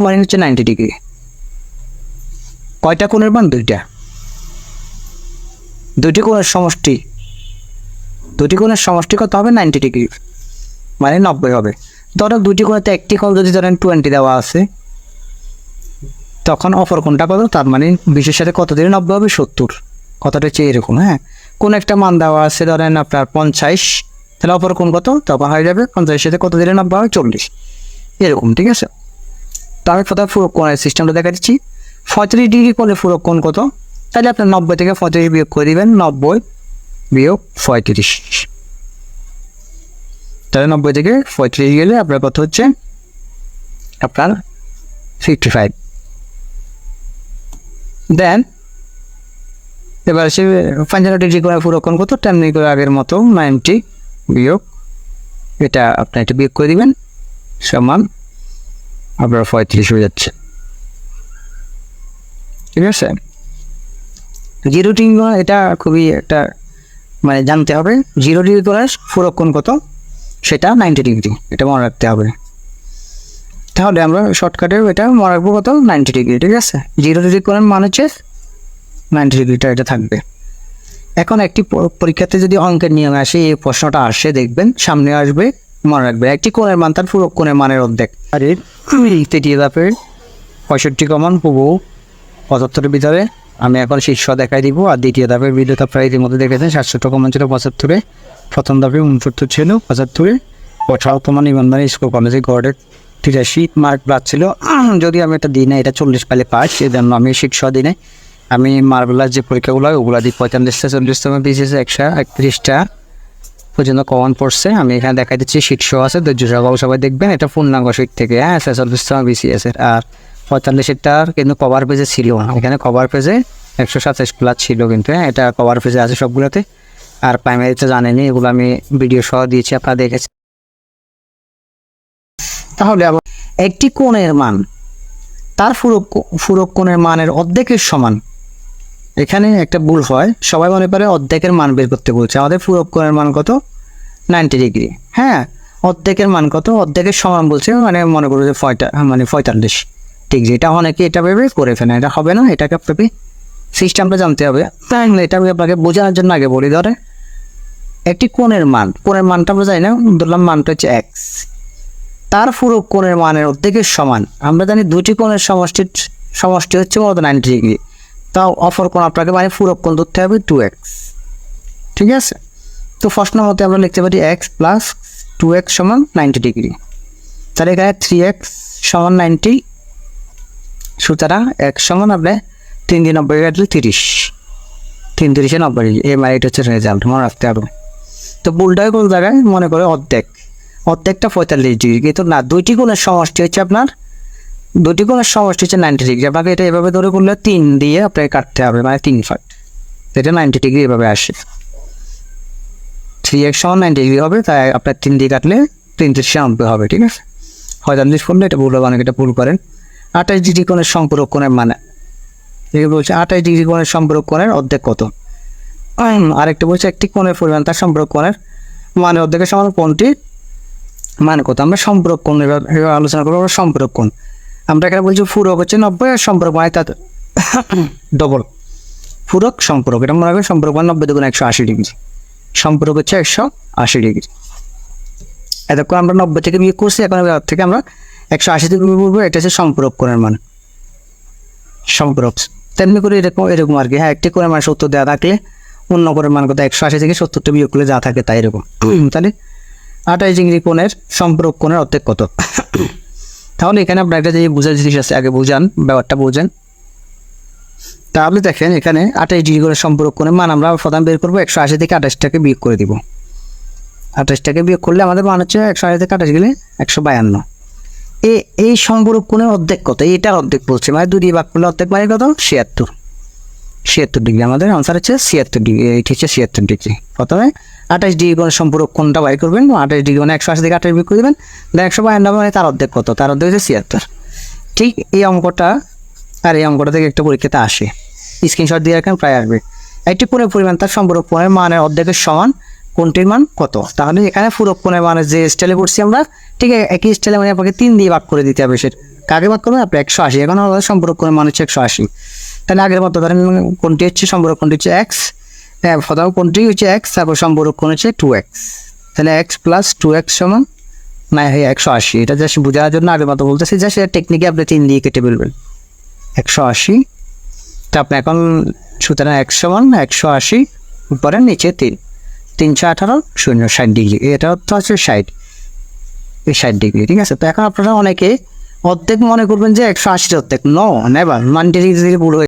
মানে হচ্ছে 90 ডিগ্রি। কয়টা কোণের মান? দুইটা। দুইটি কোণের সমষ্টি, দুটি কোণের সমষ্টি কত হবে? 90 ডিগ্রি, মানে 90 হবে। ধরো দুইটি কোণেতে একটি কোণ যদি ধরেন 20 দেওয়া আছে, তখন অপর কোণটা কত? তার মানে 20-এর সাথে কত দিলে 90 হবে? 70। কথাটা হচ্ছে এরকম। হ্যাঁ, কোন একটা মান দেওয়া আছে ধরেন আপনার 50, তাহলে অপর কোণ কত? তখন হয়ে যাবে 50-এর সাথে কত দিলে 90 হবে? 40। এরকম, ঠিক আছে। তো আমি প্রথমে ফুরক কোণের সিস্টেমটা দেখা দিচ্ছি। 35 ডিগ্রি কোণে ফুরক কোণ কত? তাহলে আপনার 90 থেকে 35 বিয়োগ করে দিবেন। 90 বিয়োগ 35, তাহলে 90 থেকে 35 গেলে আপনার কত হচ্ছে? আপনার 55। দেন এবার সে 55 ডিগ্রি কোণে ফুরক কোণ কত? তেমনি করে আগের মতো 90 বিয়োগ এটা আপনি এটা বিয়োগ করে দিবেন, সমান আপনার 35 হয়ে যাচ্ছে। ঠিক আছে। 0 ডিগ্রি কোণ, এটা খুবই একটা মানে জানতে হবে। 0 ডিগ্রি কোণে ফুরক কোণ কত? সেটা 90 ডিগ্রি, এটা মনে রাখতে হবে। তাহলে আমরা শর্টকাটে এটা মনে রাখবো কত? 90 ডিগ্রি। ঠিক আছে। 0 ডিগ্রি কোণের মান হচ্ছে 90 ডিগ্রিটা এটা থাকবে। এখন একটি পরীক্ষাতে যদি অঙ্কের নিয়মে আসে, এই প্রশ্নটা আসে, দেখবেন সামনে আসবে, মনে রাখবে একটি কোণের মান তার ফুরক কোণের মানের অর্ধেক। আর এর তৃতীয় ধাপের 65 কমন পুবো 75-এর ভিতরে আমি এখন শীর্ষ দেখাই দিব। আর দ্বিতীয় ধাপের ভিডিওটা প্রায় ইতিমধ্যে দেখেছেন। 67 কমন ছিল 75-এ, প্রথম ধাপে 69 ছিল 75-এ। 18 কমন ইমানদারি স্কুল কলেজে গড়ের 83 মার্ক প্লাস ছিল। যদি আমি এটা দিই না, এটা 40 পাইলে পাস, এই জন্য আমি শীর্ষ দিই নাই। আমি মার্বেলার যে পরীক্ষাগুলো হয় ওগুলো দিই। 45টা 40তম পিসিএস 131টা পর্যন্ত কমন পড়ছে। আমি এখানে দেখাই দিচ্ছি শীর্ষ আছে, ধৈর্য সহকারে সবাই দেখবেন। এটা পূর্ণাঙ্গ শীট থেকে, হ্যাঁ, 46তম বিসিএসের। আর 45-এরটার কিন্তু কভার পেজে ছিল না, এখানে কভার পেজে 127 প্লাস ছিল কিন্তু, হ্যাঁ, এটা কভার পেজে আছে সবগুলোতে। আর প্রাইমারিতে জানেনি, এগুলো আমি ভিডিও সহ দিয়েছি, আপনারা দেখেছেন। তাহলে আবার একটি কোণের মান তার ফুরক কোণের মানের অর্ধেকের সমান। এখানে একটা ভুল হয়, সবাই মনে করে অর্ধেকের মান বের করতে বলছে। আমাদের ফুরক কোণের মান কত? 90 ডিগ্রি। হ্যাঁ, অর্ধেকের মান কত? অর্ধেকের সমান বলছে, মানে মনে করো যে 45 ডিগ্রি। এটা অনেকে এটা ভেবে করে ফেলে, এটা হবে না। এটাকে আপনাকে সিস্টেমটা জানতে হবে। তাই এটা আমি আপনাকে বোঝানোর জন্য আগে বলি। ধরে একটি কোণের মান, কোণের মানটা আমরা জানি না, ধরলাম মানটা হচ্ছে এক্স, তার ফুরক কোণের মানের অর্ধেকের সমান। আমরা জানি দুটি কোণের সমষ্টি হচ্ছে মূলত 90 ডিগ্রি। তাও অপর কোণ আপনাকে মানে ফুরক কোণ ধরতে হবে 2x। ঠিক আছে। তো প্রশ্ন মতে আমরা লিখতে পারি x প্লাস 2x সমান 90 ডিগ্রি। তাহলে এখানে 3x সমান 90, সুতরাং x সমান আপনি 3 দিয়ে 90 কাটলে 30, 3 30-এ 90 ডিগ্রি। এই মানে এটা হচ্ছে রেজাল্ট, মনে রাখতে হবে। তো ভুলটাই কোন জায়গায়? মনে করে অর্ধেকটা 45 ডিগ্রি, কিন্তু না, দুইটি কোণের সমষ্টি হচ্ছে আপনার, দুটি কোণের সমষ্টি হচ্ছে 90 ডিগ্রি। আপনাকে এটা এভাবে ধরে করলে 3 দিয়ে আপনাকে কাটতে হবে, মানে 3 ভাগ, এটা 90 ডিগ্রি এভাবে আসে। 3x সমান 90 ডিগ্রি হবে, তাই আপনার 3 দিয়ে কাটলে 3 30-এ 90 হবে। ঠিক আছে। 45 করলে এটা ভুল হবে, অনেকে এটা ভুল করেন। 28 ডিগ্রি কোণের সম্পূরক কোণের মানে, এগুলো বলছে 28 ডিগ্রি কোণের সম্পূরক কোণের অর্ধেক কত। আরেকটা বলছে একটি কোণের পরিমাণ তার সম্পূরক কোণের মানে অর্ধেকের সমান কোণটি মানে কত। আমরা সম্পূরক কোণ এবার আলোচনা করবো। সম্পূরক কোণ আমরা এখানে বলছি ফুরক হচ্ছে 90, আর সম্পূরক মানে তার ডবল। ফুরক সম্পূরক, এটা মনে রাখবেন। সম্পূরক মানে 90 দুগুণ 180 ডিগ্রি, সম্পূরক হচ্ছে 180 ডিগ্রি। এতক্ষণ আমরা 90 থেকে বিয়োগ করছি, এখন থেকে আমরা 180 থেকে বিয়োগ করবো। এটা হচ্ছে সম্পূরক কোণের মান, সম্পূরক। তেমনি করে এরকম আর কি। হ্যাঁ, একটি কোণের মান 70 দেওয়া থাকলে অন্য কোণের মান কত? 180 থেকে 70টা বিয়োগ করলে যা থাকে তাই এরকম। তাহলে 28 ডিগ্রি কোণের সম্পূরক কোণের অর্ধেক কত? তাহলে এখানে আপনার একটা যে বোঝার জিনিস আছে, আগে বোঝান, ব্যাপারটা বোঝেন। তাহলে দেখেন এখানে 28 ডিগ্রি কোণের সম্পূরক কোণের মান আমরা প্রথম বের করবো। 180 থেকে 28টাকে বিয়োগ করে দিব। 28টাকে বিয়োগ করলে আমাদের মান হচ্ছে 180 থেকে 28 গেলে 152। এই সম্পূরক কোণের অর্ধেক কত? এটার অর্ধেক বলছে, মানে 2 দিয়ে ভাগ করলে অর্ধেক মানে কত? 76 ডিগ্রি। আমাদের আনসার হচ্ছে 76 ডিগ্রি। এইটি হচ্ছে 76 ডিগ্রি। প্রথমে 28 ডিগ্রি কোণের সম্পূরক কোণটা বাই করবেন। 28 ডিগ্রি মানে 180 থেকে 28 বিয়োগ করে দেবেন। 152 মানে তার অর্ধেক কত? তার অর্ধেক হচ্ছে 76। ঠিক এই অঙ্কটা, আর এই অঙ্কটা থেকে একটা পরীক্ষাতে আসে, স্ক্রিনশট দিয়ে রাখেন, প্রায় আসবে। একটি কোণের পরিমাণ তার সম্পূরক কোণের মানের অর্ধেকের সমান, কোণটির মান কত? তাহলে এখানে ফুরক কোণের মানের যে স্টাইলে করছি আমরা, ঠিক একই স্টাইলে মানে আপনাকে 3 দিয়ে ভাগ করে দিতে হবে কাকে ভাগ করবেন আপনি 180, এখন আমাদের সম্পর্ক কোণের মান হচ্ছে 180। তাহলে আগের মতো ধরেন কোনটি হচ্ছে সম্পর্ক কোণটি হচ্ছে এক্স, প্রথম কোণটি হচ্ছে এক্স, তারপর সম্পর্ক কোণ হচ্ছে 2x, তাহলে x প্লাস 2x সমান 180। এটা জাস্ট বোঝার জন্য আগের মতো বলতেছি, জাস্ট টেকনিকে আপনি 3 দিয়ে কেটে ফেলবেন 180। তা আপনি এখন সুতরাং x সমান 180 উপরে নিচে 318 শূন্য 60 ডিগ্রি, এটা তো হচ্ছে 60, এই 60 ডিগ্রি, ঠিক আছে। তো এখন আপনারা অনেকে অর্ধেক মনে করবেন যে 180 অর্ধেক, নো নেভার, 90 ডিগ্রি ভুল হয়ে